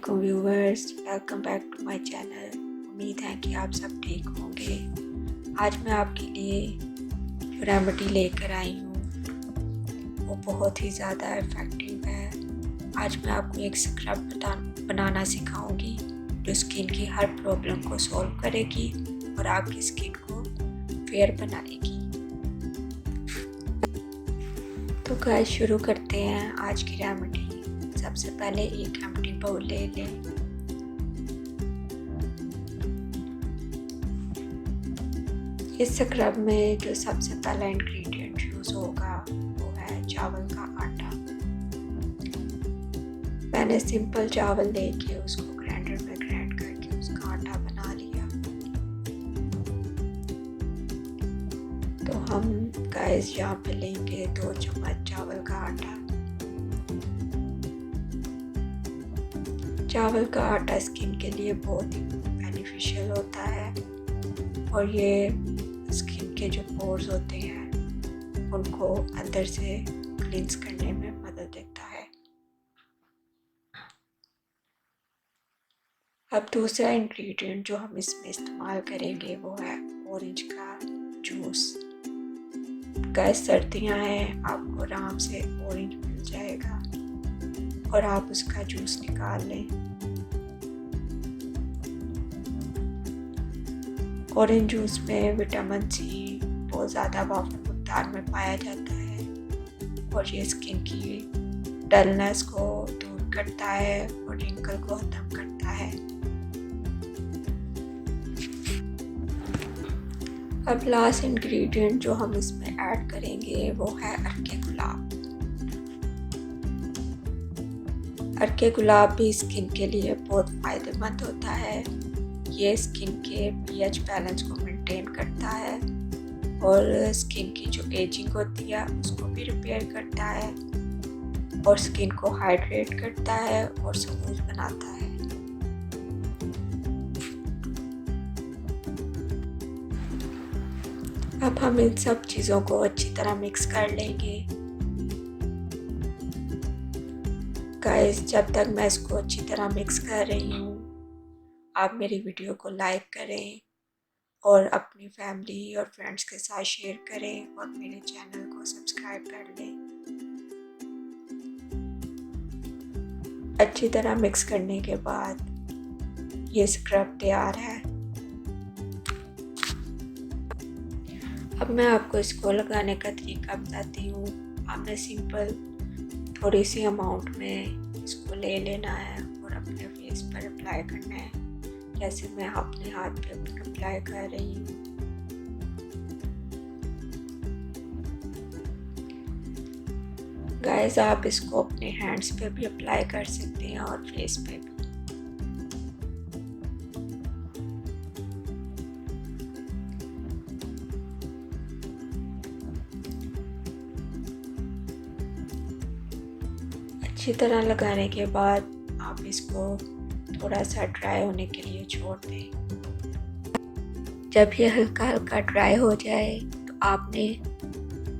वालेकुम viewers, welcome back to my channel. उम्मीद है कि आप सब ठीक होंगे। आज मैं आपके लिए जो रेमेडी लेकर आई हूँ वो बहुत ही ज़्यादा इफ़ेक्टिव है। आज मैं आपको एक स्क्रब बनाना सिखाऊंगी जो स्किन की हर प्रॉब्लम को सॉल्व करेगी और आपकी स्किन को फेयर बनाएगी। तो गाइस शुरू करते हैं आज की रेमेडी। सबसे पहले एक एम्प्टी बाउल ले लें। इस स्क्रब में जो सबसे पहला इंग्रेडिएंट यूज़ होगा वो है चावल का आटा। मैंने सिंपल चावल लेके उसको ग्राइंडर में ग्राइंड करके उसका आटा बना लिया। तो हम गाइस यहाँ पे लेंगे 2 चम्मच चावल का आटा। चावल का आटा स्किन के लिए बहुत बेनिफिशियल होता है और ये स्किन के जो पोर्स होते हैं उनको अंदर से क्लींस करने में मदद देता है। अब दूसरा इंग्रेडिएंट जो हम इसमें इस्तेमाल करेंगे वो है ऑरेंज का जूस। गाइस सर्दियाँ हैं, आपको आराम से ऑरेंज मिल जाएगा और आप उसका जूस निकाल लें। ऑरेंज जूस में विटामिन सी बहुत ज़्यादा भरपूर मकदार में पाया जाता है और ये स्किन की डलनेस को दूर करता है और रिंकल को ख़त्म करता है। अब लास्ट इंग्रेडिएंट जो हम इसमें ऐड करेंगे वो है अरके गुलाब। अरके गुलाब भी स्किन के लिए बहुत फ़ायदेमंद होता है। ये स्किन के पीएच बैलेंस को मेंटेन करता है और स्किन की जो एजिंग होती है उसको भी रिपेयर करता है और स्किन को हाइड्रेट करता है और स्मूथ बनाता है। अब हम इन सब चीज़ों को अच्छी तरह मिक्स कर लेंगे। गाइस जब तक मैं इसको अच्छी तरह मिक्स कर रही हूँ आप मेरी वीडियो को लाइक करें और अपनी फैमिली और फ्रेंड्स के साथ शेयर करें और मेरे चैनल को सब्सक्राइब कर लें। अच्छी तरह मिक्स करने के बाद ये स्क्रब तैयार है। अब मैं आपको इसको लगाने का तरीका बताती हूँ। आपने सिंपल थोड़ी सी अमाउंट में इसको ले लेना है और अपने फेस पर अप्लाई करना है, जैसे मैं अपने हाथ पे अप्लाई कर रही हूँ। गाइस आप इसको अपने हैंड्स पे भी अप्लाई कर सकते हैं और फेस पे भी। अच्छी तरह लगाने के बाद आप इसको थोड़ा सा ड्राई होने के लिए छोड़ दें। जब ये हल्का हल्का ड्राई हो जाए तो आपने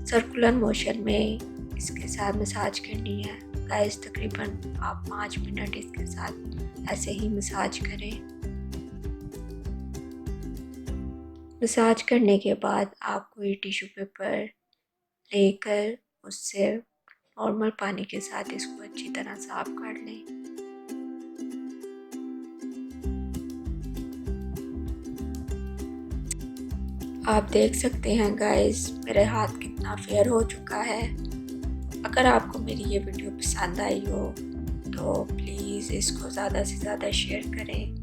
सर्कुलर मोशन में इसके साथ मसाज करनी है। गाइस तकरीबन आप 5 मिनट इसके साथ ऐसे ही मसाज करें। मसाज करने के बाद आप कोई टिश्यू पेपर लेकर उससे नॉर्मल पानी के साथ इसको अच्छी तरह साफ कर लें। आप देख सकते हैं गाइस मेरे हाथ कितना फेयर हो चुका है। अगर आपको मेरी ये वीडियो पसंद आई हो तो प्लीज़ इसको ज़्यादा से ज़्यादा शेयर करें।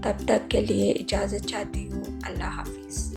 तब तक के लिए इजाज़त चाहती हूँ। अल्लाह हाफिज़।